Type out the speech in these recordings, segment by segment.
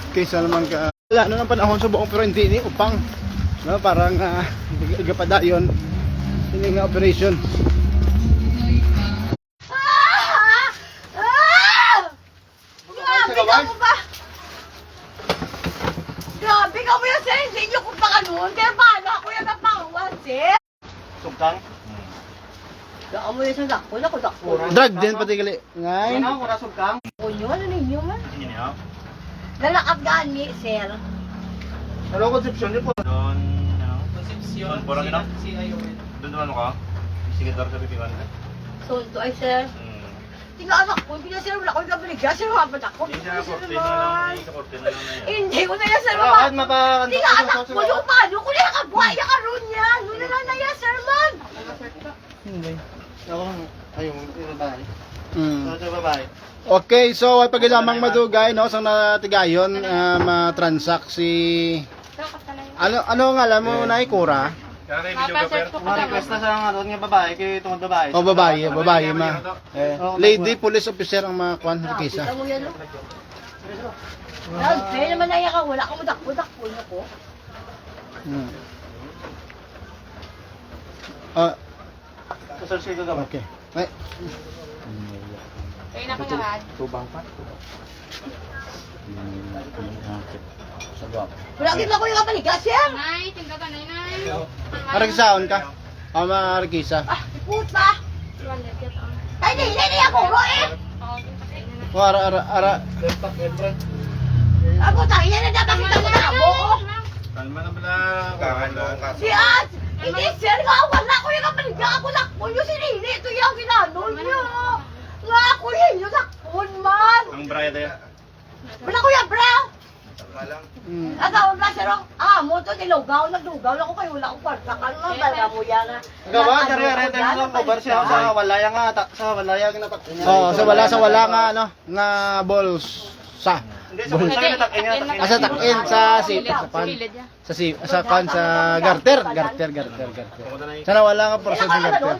Kaysa naman ka wala na ng panahon sa buong pero hindi ni upang no, parang igapadayon hindi nga operation. Grabe ka mo ba? Grabe ka mo yan, sir. Hindi nyo kung pakanuon. Kaya paano ako yung napangawan, sir? Sugkang? Daka mo yan sa dakpo. Ako dakpo. Drug din pati gali. Ngay. Ano? Wala sugkang? Kunyo, ano ninyo man? Hindi niya. Lalakad gani, sir. Ano konsepsyon niyo po? Doon, ano? Konsepsyon. Doon po lang yun? Doon ano ka? Sigatar sa pipiwan ka? Sonto ay, sir. Tingnan anak ko, hindi na sir, wala ko yung kabaligya, sir, mabat ako. Hindi siya korte na lang. Hindi sa korte na lang na yan. Hindi ko na yan, sir, Bakit mabat. Tingnan anak ko, yung paano ko na nakabuhaya ka ron yan. Nuna na na yan, sir, man. Hindi. Ako lang. Ayun, yung babae. Mm. Sa babae. Okay, so ay pagilamang madugay no sang natigayon ma-transact si ano nga alam mo na ikura? Kaya kayo video ka pero? Ma-request na sa ano nga babae, kay tungod babae. O babae ma. Lady police officer ang mga kwan kisa. Kita mo yan, no? Kaya naman na yan ka, wala ka mo dakpo na po. Hmm. Search kayo gagawin. Okay. Ay. Kaya na pangarad. Tubang pa. Wala kita ko yung kabaligya, sir. Nay, tinggal ka, nay. Aragisaon ka? Ama arigisa. Ah, puta. Ay, hindi ako, bro, eh. O ara. Ah, puta, yan na dapat kita ko na ako. Kalma na pala. Kakan Si As, hindi, sir, nga, wala ko yung kabaligya. Ako lakpo yung sinili. Ito yung ginanol niyo. Nga, ako yun yung lakpon, man. Ang braya tayo. Wala ko yung bro. Hmm. Atawag na, sir, mo to, nilugaw, naglugaw lang ko kayo, wala akong kwarta. Kalma, bala mo yan. Gawa, dari tayo sa cover siya sa walaya nga, sa walaya ginatak. Oh, sa wala nga ano, nga balls sa. Hindi, sa walaya ginatak niya. Asa takin sa pan. Sa pan sa garter. Sana wala nga portion sa garter.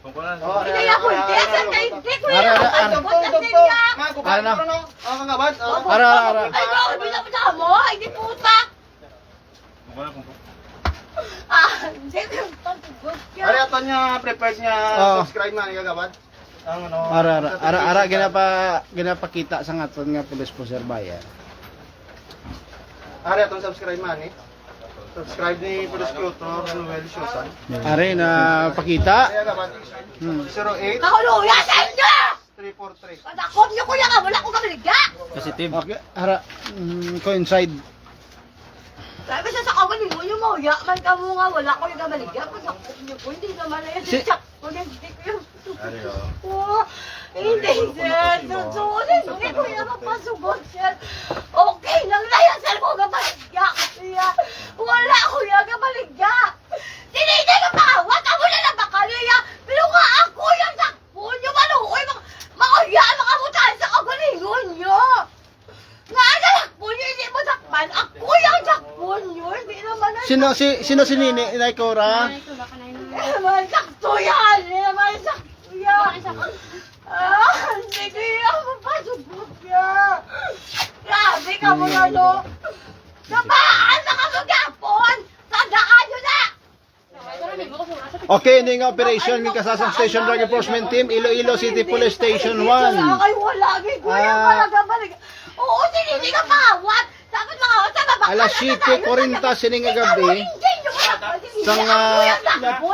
Hindi ako, hindi, sir, hindi ko yan. Ano? Ang kagawad. Ara. Ay, bakit binabasa mo? Hindi puta. Hindi ko yung pagtugot ka. Ari ato niya prepared niya Oh. subscribe man gagawad. Ang ano. Ara ginapakita sa ngaton nga pulis po sir bayan. Ari ato subscribe man eh. Subscribe ni Police Crutor Noel Susan. Are na pakita. Kaya gagawad. 08 Nakuluya sa inyo! 343. Patakot niyo ko yan nga, wala akong kamaligya. Positive. Okay, ara coincide. Sabi sa kawaling mo, yung mauya, man ka mo nga, wala ko yung kamaligya. Patakot niyo ko, hindi naman na yan. Hindi ko yung... Oh, hindi, sir. Susunin, hindi ko yan mapasugot, sir. Okay lang na yan, sir, kung kamaligya. Wala ko yung kamaligya. Tinitay ka pakawat, ako na lang bakaliya. Pero nga ako yung sakpon, yung malukoy, makaya, makamutan sa kabalingon nyo. Nga sakpon nyo, hindi mo sakpan. Ako yung sakpon nyo, hindi naman na... Sino si Nini na ikura? Nay, tuba ka, nay. Hindi naman sakto yan, hindi naman sakto yan. Hindi ko yung mapasugot yan. Grabe ka mo na, no? Sabaan na ka magapon! Tandaan nyo na! Okay, ini nga operation ng Kasasang Station Drug Enforcement Team, Iloilo City Police Station 1. Ay, wala. Kuya, malaga balik. Oo, sinili ka pawat. Dapat makawat sa baba. Alas 7:40 sining nga gabi. Sang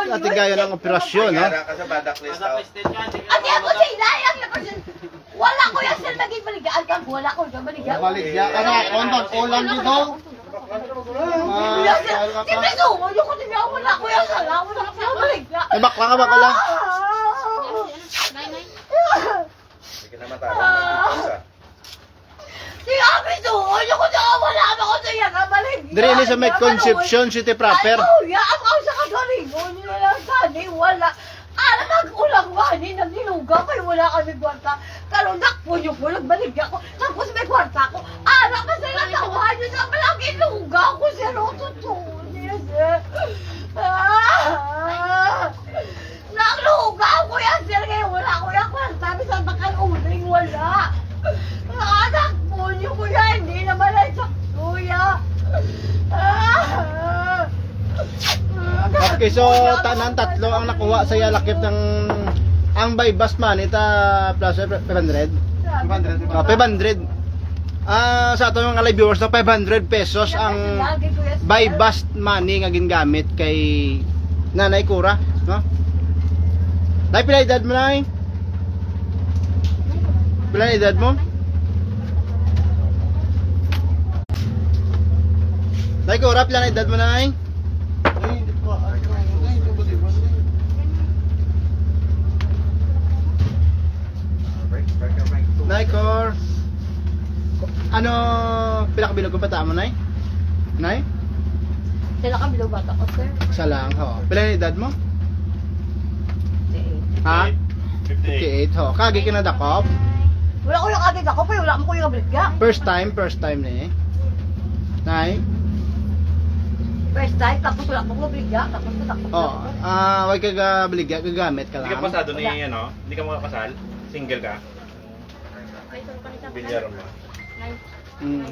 natigayon ang operasyon, ha? Kasi badak list daw. Ati ako sila, wala ko yan sir naging baligaan ka. Wala ko yung baligaan. Baligya ka na, kontak ulam dito. Siyempre sumo, yung ko niya, wala ko yung sala. Wala ko yung baligaan. Ay, bakla. Nay, nay. Sige na matala. Sinabi sumo, yung ko niya, wala ako sa iya ka baligaan. Dire ni sa may Concepcion City proper. Ay, kuya, ang sa kagalingon nila lang sani, wala. Ano nag-ulang wani, nagnilugaw kayo, wala kami kwarta. Karoon nakpo nyo po, nagbaligya ko. Tapos may kwarta ko. Ano ka sa natawa nyo sa malaki lugaw ko, sir. O, totoo niya, sir. Naglugaw ko yan, sir. Kaya wala ko yung kwarta. Sabi sa bakal uling, wala. Nakakakpo nyo ko yan, hindi naman ay sa Okay, so tanan tatlo ang nakuha sa lakip ng ang by bus man ita plus 500. 500. Sa ato mga live viewers na 500 pesos ang by bus money nga gingamit kay Nanay Cora, no? Nay pila edad mo nay? Pila edad mo? Nay Cora, pila edad mo nay? Nay Cor. Ano pila ka bilog bata mo nay? Nay? Sila ka bilog bata ko, sir. Isa lang, ho. Pila na edad mo? Ha? 58, ho. Kagi ka na dakop? Wala ko yung agad ako, pero wala mo ko yung abrigya. First time ni. Nay? First time, tapos wala ko yung abrigya, tapos natakot. Oh, wag ka gabaligya, gagamit ka Hindi ka lang. pasado ni ano? Hindi ka makakasal? Single ka? Bilyar mo. Mm.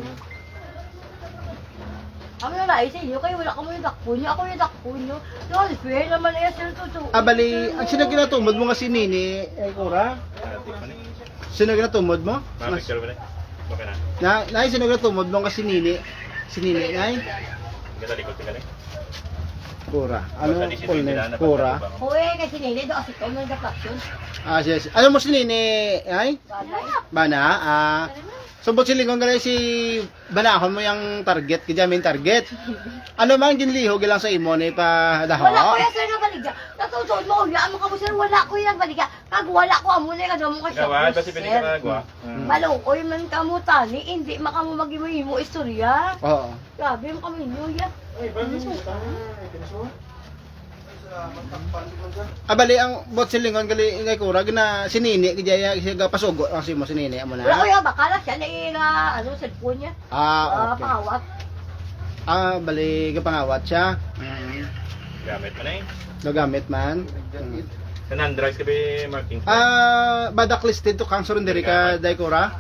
Ang nalay sa inyo, kayo wala ka mo yung dakpo nyo, ako yung dakpo nyo. No, fair naman na yan, sir, totoo. Bali, ang sino ginatumod mo nga si Nini, ay Cora? Sino ginatumod mo? Picture mo na. Okay na. Nay, sino ginatumod mo nga si Nini? Si Nini, nay? Ganda likod ka na. Cora. Ano full name? Cora. Uy, kasi nila, doon kasi ikaw nang reflection. Yes. Ano mo si Nini, ay? Bana, subot silingon ka si banahon mo yung target, kaya main target. Ano man ginlihog lang sa imo ni pa daho? Wala ko yan, sir, na baligya. Natutod mo, uyaan mo ka mo, sir, wala ko yan baligya. Pag wala ko, amo na yung kadamo ka siya. Gawad, basi pwede ka nagwa. Malukoy man ka mo, tani, hindi makamu mag-imo istorya. Oo. Grabe mo kami nyo, yan. Bali ang bot silingon gali ngay Cora gina si Nini kaya siya pasugo ang si mo si Nini amo Wala ko na. yan, bakala siya na ano, cellphone niya. Okay. Pangawat. Bali gapangawat siya. Gamit mo na eh. Nagamit man. Sa non-drugs ka ba marking? Badak listed to kang surundiri ka dai Cora?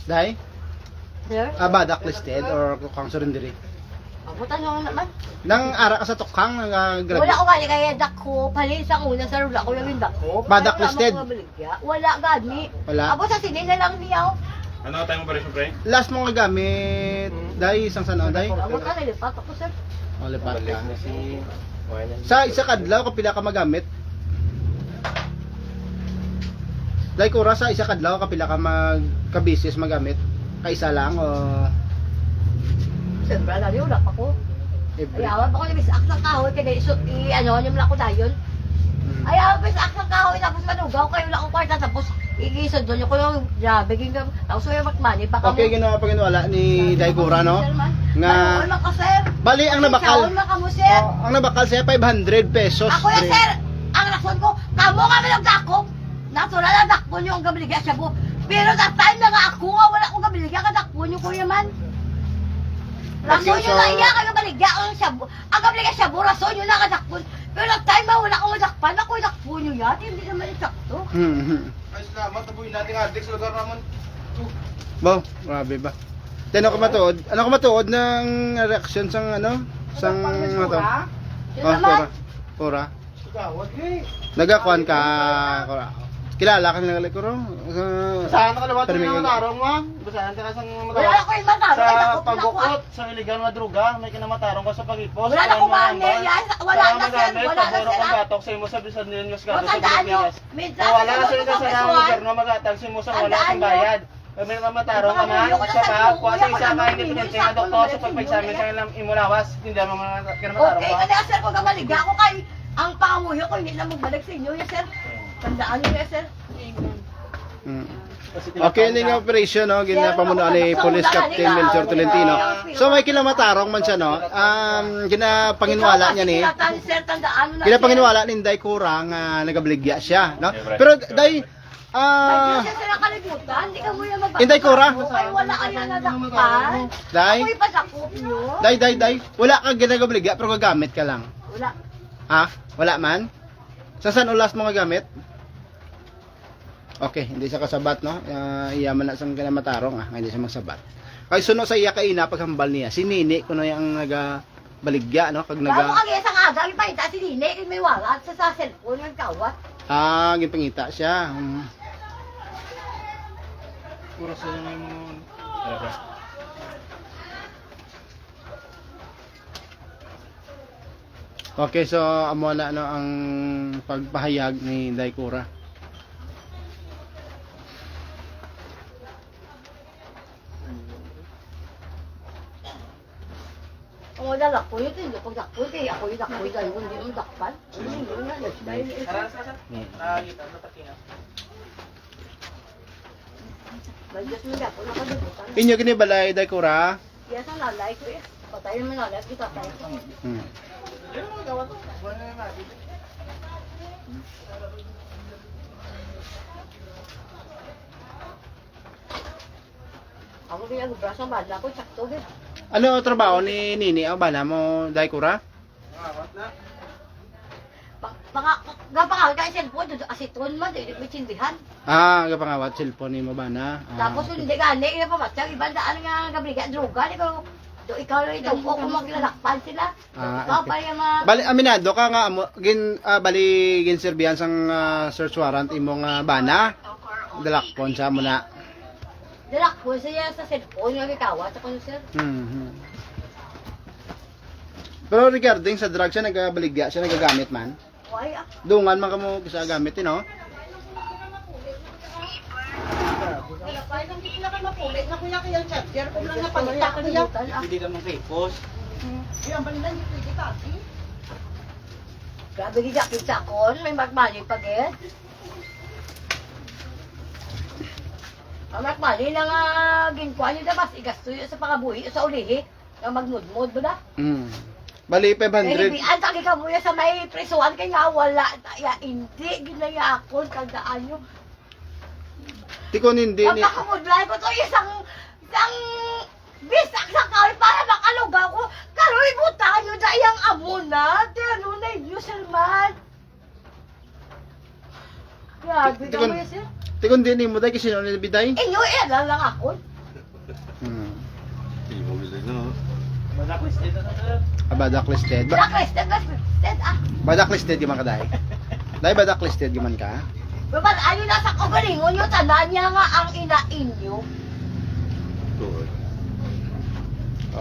Dai? Sir? Badak listed or kang surundiri? Abutan nyo naman. Nang ara ka sa tukang nga grabe. Wala ko kaya kaya dako, palis ang una, sir, wala ko yung dako. Badak Wala listed? mo baligya. Wala gani. Wala. Abo sa sinin na lang niyaw. Ano ka tayo mo operation pre? Last mo nga gamit dai isang sanaw dai. Abo ka nalipat ako, sir. Lipat ka. Sa isa kadlaw kapila ka magamit? Dai Cora sa isa kadlaw kapila ka magka-business magamit? Kaisa lang o Siyempre, lali, wala pa ko. every? Ayawan pa ko yung misak ng kahoy, kaya ano, yung mula ko dayon. Ayawan pa yung misak ng kahoy, tapos manugaw kayo wala ko kwarta, tapos igisod doon ko yung grabe, tapos yung makmani, baka Okay, ginawa pa ginwala ni Dai Cora, no? Nga, Ano ka, sir? bali ang nabakal. Sawon ka mo, sir. Ang nabakal siya 500 pesos. Ako yan, sir. Ang rason ko, kamo kami nagdakop. Natural na dakpo nyo ang gabiligya siya po. Pero that time na nga ako nga, wala akong gabiligya, kadakpo nyo, kuya man. Rason Okay, nyo so- na iya, kaya baligya ang shabu. Ang gabiligya shabu, rason nyo na kadakpo. Pero that time na wala akong madakpan, ako yung dakpo nyo yan. Hindi naman yung sakto. Ay, salamat. Tabuhin natin adik sa lugar naman. Bo, grabe ba? Ano ko matuod? Ano ko matuod ng reaction sang ano? Sang ano to? Yun Oh, naman. Cora. Nagakuan ka, Cora. Kilala ka nila Cora? Saan ka lawat Terminal. ng matarong mo? Basahan ka sa Wala matarong. ako yung matalo, kaya Sa dakop na ako. pagbukot, sa iligan na druga, may kinamatarong ka sa pagipos. Wala na ko mani, yan. Wala na, sir. Wala na, Pagbayro sir. kong gatok sa imo sa bisan din yung gato sa Matandaan nyo, Pilipinas. minsan, Wala na sa sila sa mga nang gobyerno magatag sa imo sa wala Tandaan kang nyo. bayad. May kinamatarong ka man, Ipakamuyo ko na sa sa pag, buko, kuha sa kuya, isa kung ka ano, hindi minsan, pinagtinga sakto doktor sa naman, pagpagsamin sinyo sa ilang imo lawas. Hindi mo mga kinamatarong Okay, ka. kasi sir, kung kamaliga ako kay ang pangamuyo ko, hindi na magbalik sa inyo, yes sir. Tandaan niyo, yes sir. Okay, hindi nga operation, no? Ginapamunuan ni Police Captain Melchor Tolentino. So may kilamatarong man siya, no? Ginapanginwala niya ni. Ikaw, sir, tandaan mo na. Ginapanginwala ni Day Cora nga nagabligya siya, no? Pero Day, Hindi siya sila kalimutan, hindi ka mo yung magbalik. Inday, Cora. Ay, wala kayo nadakpan. Day, Ako'y padakop nyo. Day, wala kang ginagabligya pero gagamit ka lang. Wala. Ha? Wala man? Sa saan ulas mo nga gamit? Okay, hindi siya kasabat, no? Iyaman na sang kinamatarong, hindi siya magsabat. Kay suno sa iya kaina paghambal niya. Si Nini kuno yung baligya no kag Bago naga kag isang aga ipahita si Nini kay may wala sa cellphone ng kawat. ginpangita siya. Puro sa yung mga... Okay, so amo na ano ang pagpahayag ni Daikura. Ang wala lakpo yun, hindi pag lakpo, kaya ako yung lakpo dahil hindi mo dakpan. Hindi mo na, dahil Aras ka sa? Nakakita, natakin na. Balyas mo na ako, nakadubutan. Inyo kini balay Daikura. Kaya sa lalay ko eh. Patayin mo lalay, kita tayo. Hmm. Ayun mga gawa to. Buwan na natin. Ako kaya gubraso ang bala ko, sakto eh. Ano trabaho ni Nini o bana mo Daikura? Awat na. Gapakawin ka yung cellphone, doon asiton mo, doon may sindihan. Gapangawat cellphone ni mo bana. Tapos hindi gani, yung pamatsang, ibang daan nga gabriga, droga, ikaw rin ito, kung maglalakpan sila. Ikaw Okay. pa yung mga... Bali aminado ka nga amo bali ginserbihan sang search warrant imong bana. Dalakpon sa mo na. Dalakpo siya sa cellphone, yung ikawat, ako sir. Pero regarding sa drug siya nagabaligya siya nagagamit man. Why, Dungan man kamo sa gamit no. Hindi ka mong fake-post. Grabe gigapit sa akon, may magmali pa gid. Ang magmali na nga ginkuha niyo dabas, igasto yun sa pangabuhi, sa ulihi, nga magmudmud ba na? Bali Kaya 500. hindi, ang tagi ka mo yan sa may presuan, kaya nga wala, ya, hindi, ginaya akon, kagdaan nyo. Tikon hindi Ang ni pakamudlay ko to, isang bisak sa kawin para makalugaw ko, karoy mo tayo na iyang amo na, tiyano na inyo, Salman. Grabe ka mo yan, sir. Tikon din ni mo dai kasi no ni biday. Inyo, lang ako. Badak listed na na. Badak listed. Blacklisted, Badak listed gyman ka dai. Dai badak listed gyman ka. Babat, ano na sa kagalingon nyo, tandaan niya nga ang inain nyo.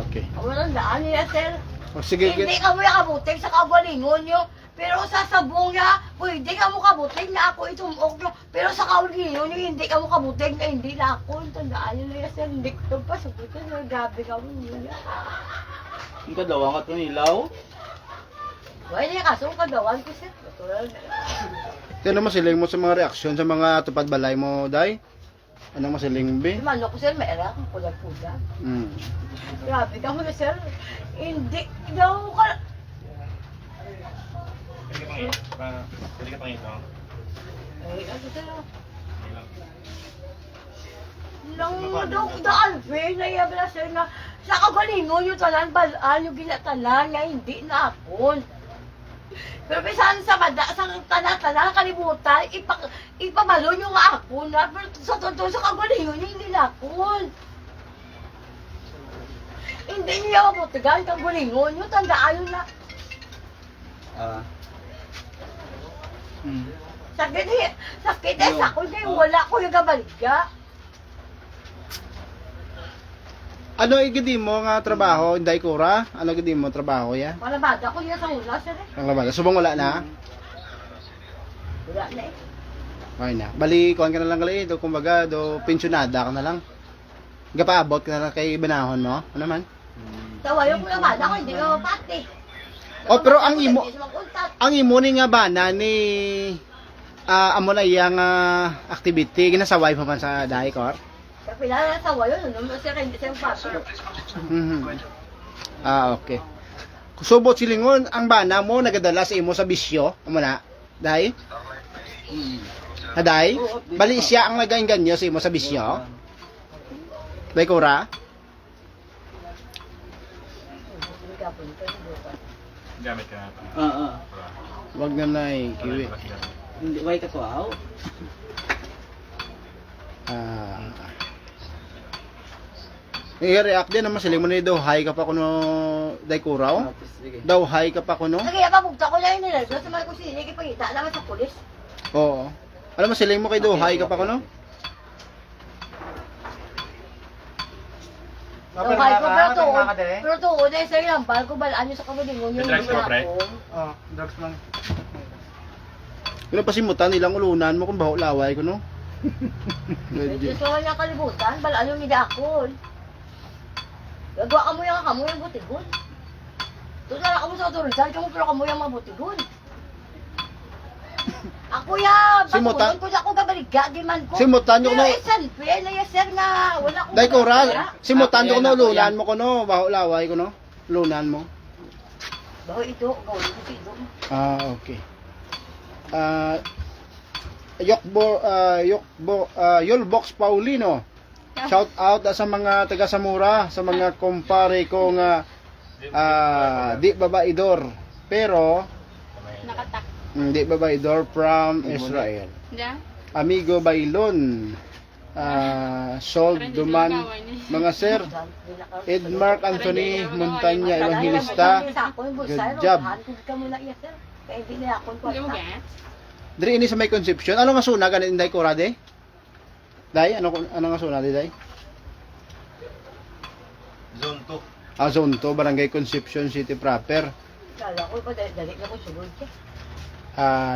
Okay. Walang daan niya, sir. O sige, Hindi ka mo kabuting sa kagalingon nyo. Pero sa sabong niya, pwede ka mo kabuting na ako itumok nyo. Pero sa kagalingon nyo, hindi ka mo kabuting na hindi na ako. Tandaan niyo niya, sir. Hindi ko ito pa. Sabi ko, sir, gabi ka mo niya. Ang kadawa ka ito nilaw. Wala niya kaso, kagawan ko, sir. Natural na. Ano masiling mo sa mga reaksyon sa mga tupad balay mo, Day? Anong masiling be? Si Manok ko, sir, may era. Pulag-pulag. Grabe ka mo na, sir. Hindi daw ka... Pwede ka pangito. Ay, ano, sir? Nang daw daan, be, naiyabi na, sir, na sa kagalingon yung talan, balaan yung ginatalan, nga hindi na akon. Pero bisan sa tanan-tanan kalibutan, ipabalo nyo nga ako na, pero sa totoo sa kagalingon yung hindi na akon. Hindi niya ako tagal, kagalingon nyo, tandaan nyo na. Sakit eh, sa akin kayo, wala ko yung gabaligya. Ano igidi mo nga trabaho, Day Kura? Ano igidi mo trabaho ya? Malabada ko niya sa hula, sir eh. Ang labada. Subong wala na? Wala na eh. Okay na. Bali, kuhan ka na lang gali. Do, kumbaga, do, pensionada ka na lang. Gapaabot ka na lang kay banahon mo. Ano man? Tawayo ko labada ko, hindi ka mapati. Oh, pero ang imo ni nga bana ni amo na iyang activity ginasaway pa man sa Day Kor. Sa pila na tawayo, naman siya hindi siya mapati. Okay. Subot silingon ang bana mo nagadala sa imo sa bisyo, amo na. Day? Day? Bali siya ang nagainganyo sa imo sa bisyo. Day Kora? Gamit ka na. Oo. Wag na nay, kiwi. Hindi, way ka to, aw. I-react din naman sila mo ni daw high ka pa kuno day kuraw. Sige. Daw high ka pa kuno. Sige, mabugta ko lang yun nila. Sa mga kusina, ikipagita naman sa pulis. Oo. Alam mo sila mo kay daw high ka pa kuno. Ang high ko, pero tuon eh, sa'yo lang, bal ko balaan nyo sa kamulingon yung Drugs mo, pre? Oh, drugs lang. Kuno pasimutan nilang ulunan mo kung baho laway kuno. Gusto ko niya kalibutan, balaan yung idakon. Gagawa ka mo yung butigon. Tulala ka mo sa otoridad, kung pero ka mo yung mga butigon. Ako ya, Simutan- batulon ko na ako gabaliga, di man ko. Simutan nyo Pero kuno. isan, na yaser nga, wala akong Day kural. gabaliga. Simutan nyo kuno Ako yan. ulunan mo kuno, baho laway kuno. Lunan mo. Baho ito, gawin ko si Idong. Okay. Yolbox Paulino. Shout out sa mga taga Samura, sa mga kumpare ko nga di babaidor. Pero Nakatak. di babaidor from Israel. Diyan? Amigo Bailon. Sold Duman. Mga sir, Edmark Anthony Montanya Evangelista. Good job. Kaya hindi na ako Hindi mo gets? Diri ini sa may Conception. Ano nga suna ganin Inday Kurade? Day, ano nga suna di Day? Zone 2. Zone 2, Barangay Conception City proper. Kala ko pa dali na ko sunod ka.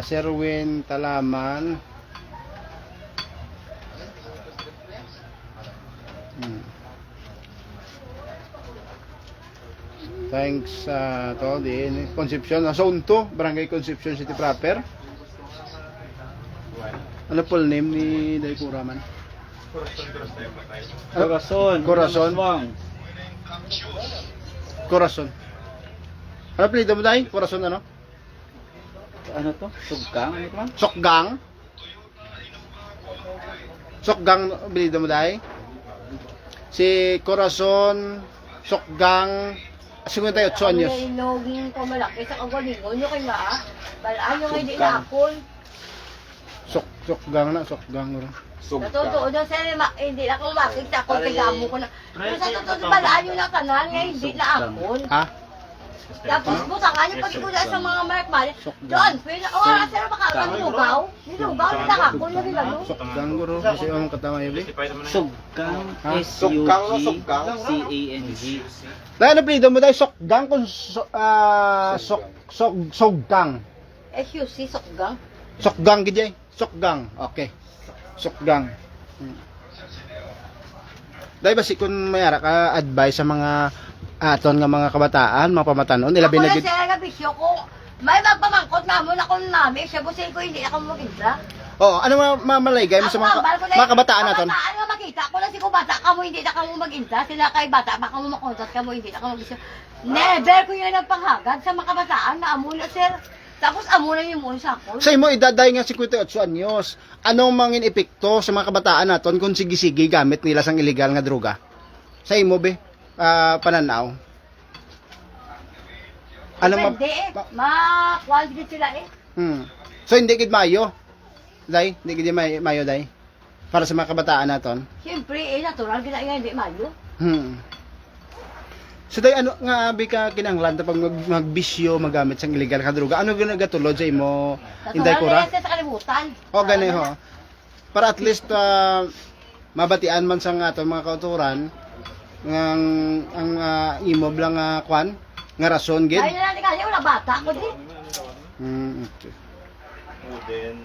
Sherwin Talaman. Thanks to di Conception, Zone 2, Barangay Conception City proper. Ano full name ni Day Kuraman? Corazon. Corazon. Aswang. Corazon. Ano apelyido mo Day? Corazon ano? Ano to? Sugkang? Ano to man? Sokgang. Sokgang apelyido mo Day? Si Corazon Sokgang 58 anyos. Ang inogin ko malaki sa kagalingon nyo kay nga. Balaan nyo nga hindi na akon. Sokgang na, Sokgang ro. Sa totoo na sir, hindi na ako makita ako, tigamo ko na. Pero sa totoo, balaan nyo na kanan nga hindi na akon. Ha? Tapos butangan yung pag-igula sa mga mark-mali. Doon, pwede, o nga sir, baka nilugaw. Nilugaw, nila akon na rin ano. Sokgang ro. Kasi ang katama yun. Justify naman na yun. Sugkang. Ha? S-U-G-C-A-N-G. Dahil ano apelyido mo Day? Sokgang kung Sokgang. SUC, sokgang. Sokgang gid Sokgang. Okay. Sokgang. Dahil ba si kun mayara ka advice sa mga aton nga mga kabataan, mga pamatanon, ilabi na Ako gid. na sir, nga bisyo ko. May magpamangkot na mo na kung namin, siya busin ko hindi ako mag-intra. Oh, ano mamaligay mo sa mga kabataan naton? Kabataan nga makita ko lang si ko bata ka mo hindi na ka mo mag-intra. Sila kay bata baka mo makontak ka mo hindi na ka mag-isyo. Never ko yun ang panghagad sa mga kabataan na amo na sir. Tapos amo na yung muna sa ako. Sa imo idaday nga 58 anyos. Anong mangin epekto sa mga kabataan naton kung sige-sige gamit nila sang illegal nga droga? Sa imo be pananaw. Ano Depende eh. Ma-quality sila eh. So hindi gid mayo. Day, hindi gid mayo day. Para sa mga kabataan naton. Siyempre eh, natural gina nga hindi mayo. So day ano nga abi ka kinahanglan pag magbisyo magamit sang illegal ka droga. Ano ginagatulod sa imo Inday Kura? Natural na sa kalibutan. O gani ho. Para at least mabatian man sa nga mga kauturan ang imo blang kwan nga rason gid. Dahil na natin kasi wala bata ko din. Okay. Wooden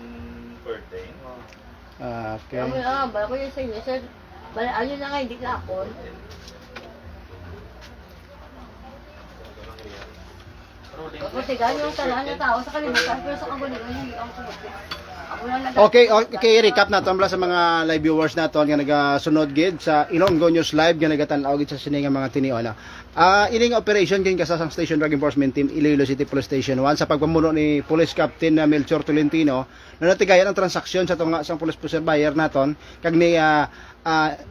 curtain. Okay. Kami bala ko yung sa inyo sir. Balaan nyo na nga hindi na ako. Kasi ganyan yung talaan na tao sa kalimutan pero sa kagulingan hindi ako sumunod. Ako lang nag- Okay, recap naton bala sa mga live viewers naton nga nagasunod gid sa Ilonggo News Live nga nagatanaw gid sa sini nga mga tiniona. Ining operation kin kasasang Station Drug Enforcement Team Iloilo City Police Station 1 sa pagpamuno ni Police Captain Melchor Tolentino na natigayan ang transaksyon sa tunga sang police officer buyer naton kag ni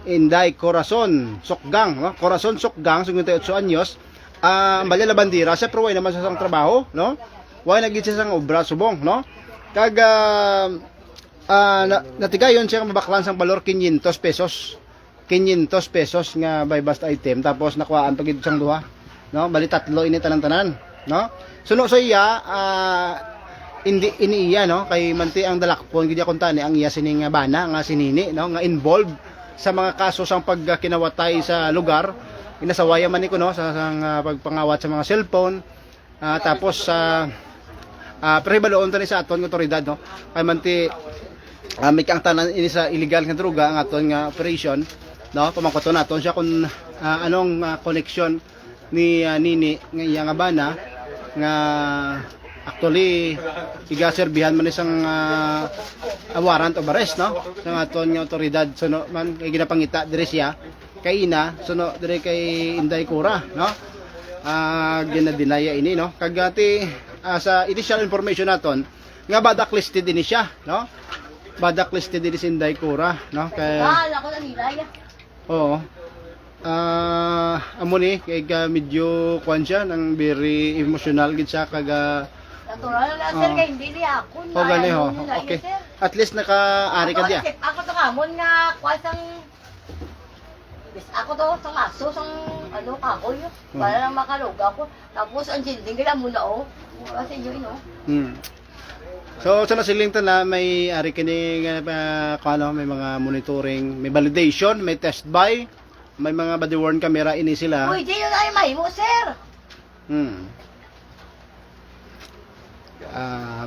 Inday Corazon Sokgang, no? Corazon Sokgang 58 anyos. Balya la bandira sa pero way naman sa sang trabaho, no? Way nagit siya sang obra subong, no? Kag natigayon siya mabaklan sang balor 500 pesos. 500 pesos nga buy bust item tapos nakuhaan pag ito sang duha, no? Bali tatlo ini tanan-tanan, no? Suno sa iya hindi iniiya, no, kay manti ang dalakpon gid kuntani ang iya sining bana nga sinini, no, nga involved sa mga kaso sang pagkinawatay sa lugar. Inasawaya man niko, no, sa pagpangawat sa mga cellphone. Tapos pero ibaloon tani sa aton nga otoridad, no, kay manti may kang tanan ini sa illegal nga droga ang aton nga operation, no, pamangkoton naton siya kung anong connection ni nini nga iya nga bana nga actually igaserbihan man isang warrant of arrest, no, sa aton nga otoridad. Suno man kay ginapangita dire siya kay ina, suno dire kay Inday Cora, no, ginadinaya ini, no, kagati sa initial information naton nga badaklisted din siya, no, badaklisted din si Inday Cora, no, kay Ako na nilaya. oo. Amo ni kay medyo kwan siya nang very emotional gid siya kaga Natural na sir, kay hindi niya ako. o gani ho. Okay. At least nakaari ka diya. Ako to kamon nga kwasang ako to sa aso sang ano kahoy para lang makaluga ko. Tapos ang silding gila muna kasi yun So sa nasiling na may ari kini nga kano may mga monitoring, may validation, may test buy, may mga body worn camera ini sila. Uy, di yun ay mahimo sir.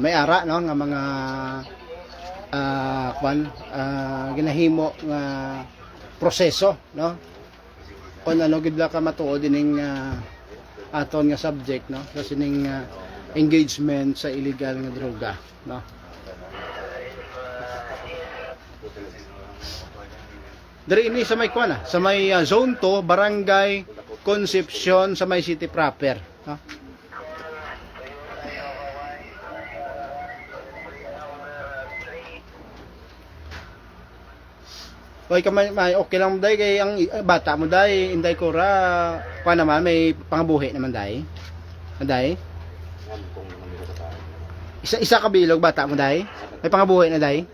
May ara, no, nga mga ginahimo nga proseso, no, kung ano gid ka matuod dining aton nga subject, no, sa sining engagement sa illegal nga droga, no. Diri ini sa may kuana, sa may zone 2, Barangay Concepcion sa may city proper, no. Okay ka may okay lang day kay ang bata mo day Inday Cora pa naman may pangabuhi naman day. Day. Isa ka bilog bata mo day. May pangabuhi na day.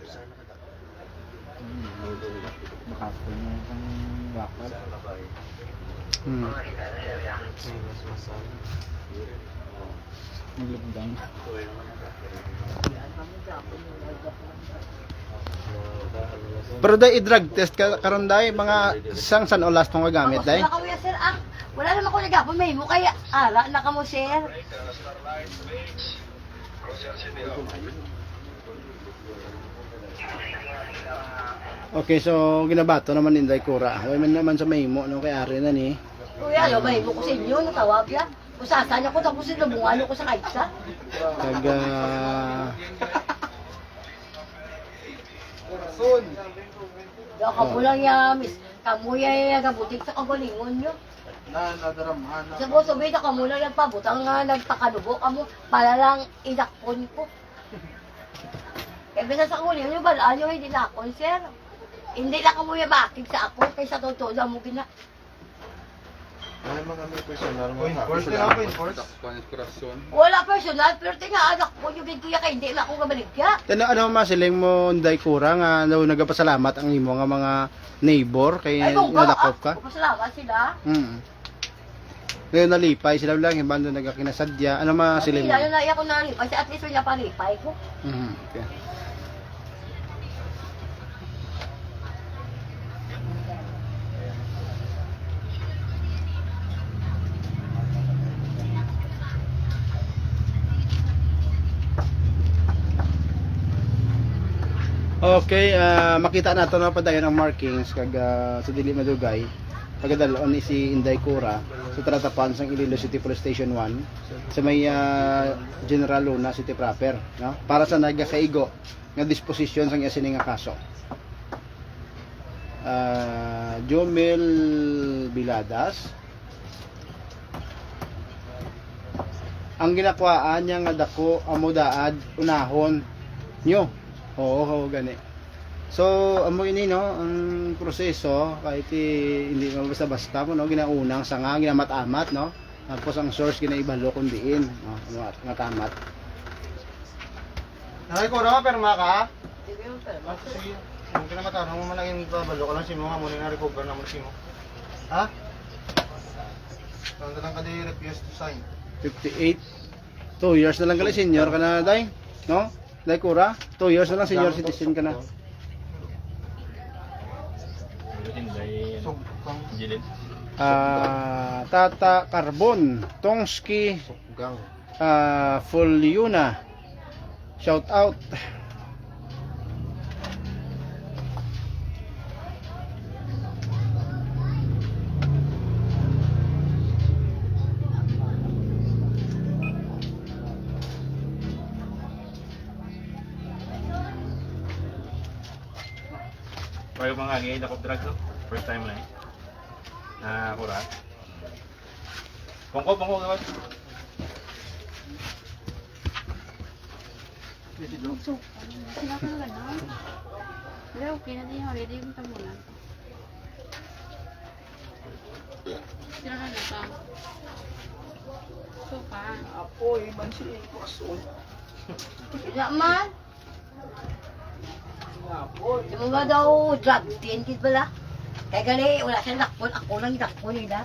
Makapon na itong bakal. Naglugdang. Pero day i-drug test ka karon day mga sang san olas tong gamit day. Ako kuya sir wala naman ko nagapon mahimo kaya ara na kamo sir. Okay, so ginabato naman ni Inday Cora. Way man naman sa mahimo no kay ari na ni. Kuya ano mahimo ko sa inyo natawag ya. Usasan niyo ko tapos ilubungan ko sa kaitsa. Kaga Yo kamo lang ya miss. Kamo ya gabutik sa kagalingon niyo. nadaramahan na. Sa boso bida kamo lang yung pabutang nga nagpakadugo kamo para lang idakpon ko. Eh bisa sa uli niyo balaan niyo hindi na akon sir. Hindi na kamo ya bakit sa ako kaysa totoo na mo gina. Ay, mga may personal mo. Enforce na ako, enforce. Wala personal pero tinga anak ko yung kuya kay hindi na ako gabaligya. Ano masiling mo Inday Cora nga nagapasalamat ang imo nga mga neighbor kay Ay kung nadakop ka? Pasalamat sila. Ngayon nalipay sila lang ibang doon nagkakinasadya. Ano masiling mo? Hindi na iya ko nalipay at least wala palipay ko. Okay. Okay, makita nato na padayon ang markings kag sa dili madugay. Pagdalon ni si Inday Cora sa tratapan sang Iloilo City Police Station 1 sa may General Luna City proper, no? Para sa nagakaigo nga disposition sang isining nga kaso. Jomel Biladas ang ginakuhaan niya nga dako amo daad unahon nyo. Oo, gani. So, amo ini no, ang proseso kahit hindi mo basta-basta mo no, ginaunang sanga, ginamatamat no. Tapos ang source ginaibalo kun diin, no, nga tamat. Ay, ko na perma ka? Sige yung pero. Kung kinamatanong mo man naging babalo ka lang si mo nga muna na-recover naman si mo. Ha? Tanda lang ka di refuse to sign. 58. 2 years na lang gali senior ka na, day. No? Day Kura? 2 years na lang senior citizen ka na. Tinday, So, kang Jilin. Tata Carbon, Tongski, gang. Fulyuna. Shout out. Bago mga ngayon ako drug, no? First time na eh. Kurat. Pongko gawat. So, sila ka na gano'n. Pero okay na din, holiday mo ka muna. Sila na nata. So, pa. Wala man. Di mo ba daw drug tin kid bala? Kaya gali, wala siya lakpon. Ako lang lakpon nila.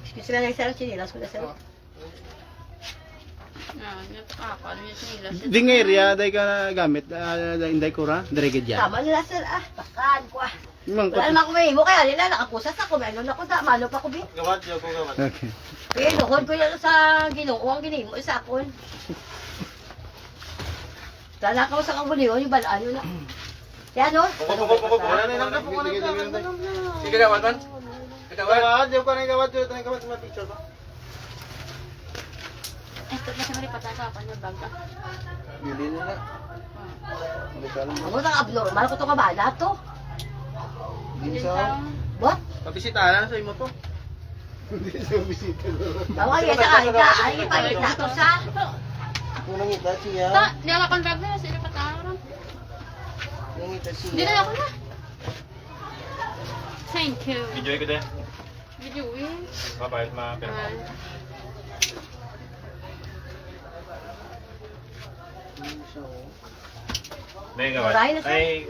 Excuse me lang sa sinilas ko na sir. Ano yung sinila? Di nga area, day ka na gamit, Day Kura, Diregid yan. Tama nila sir ah. Takan ko ah. Mang Wala naman ako may mo kaya nila nakakusas ako. May ano na ko sa malo pa ko bi. Gawat, ko gawat. Okay. Kaya doon ko yan sa ginoo ang ginimo sa akon. Tala ka sa kabulion yung balaan yun na. Kaya no? Pongko. Wala na lang na, pongko na. Sige, gawat man. Gawat, di ko na gawat, sa picture ba? Ito na siya maripatan ka, paano bag ka? Bili nila. Ako sa abnormal ko to kabala to. Hindi sa... What? Pabisitahan sa imo to. Tawa yan sa kahita. Ay, ipalit na to sa. Unang ngita siya. Ta, di ako kang bag na, sila pataran. Unang ngita siya. Hindi na ako na. Thank you. Enjoy ko din. Video eh. Papayat ma pero. May gawat. Maray na siya. Ay,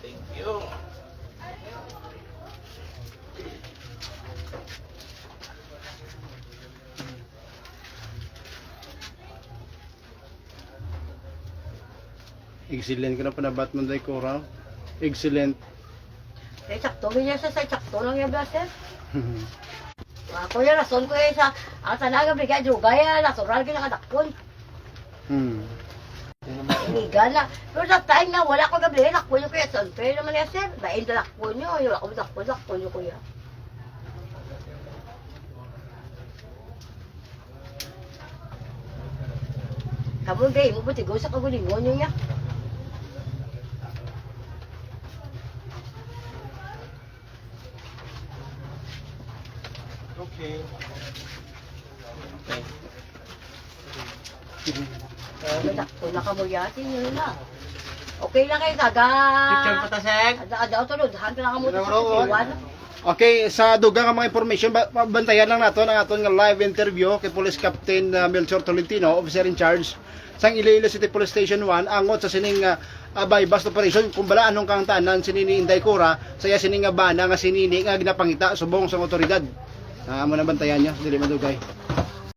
thank you. Excellent ka na panabat mo, Day Kura. Excellent. Eh, sakto ganyan sa sakto lang yung blaster. Ako yung rason ko eh sa ang talaga bigay druga yan. Natural ka nakadakpon. Inigal na. Pero sa time na wala ko gabi, lakpon yung kuya son. Pero naman yan sir, bain na lakpon nyo. Yung ako lakpon yung kuya. Kamu gay mo buti go sa kagulingon nyo ya. Okay. Lakpon na kamuyasin nyo na. Okay lang kayo taga. Picture patasek. Ada tulod, hanggang lang mo sa siwan. Okay, sa dugang nga mga information, bantayan lang nato ang aton nga live interview kay Police Captain Melchor Tolentino, officer in charge sang Iloilo City Police Station 1 angot sa sining bypass operation kung bala anong kang tanan sinini Inday Kura saya sining nga bana nga sinini nga ginapangita subong sa otoridad. Amo na bantayan niya, dili madugay.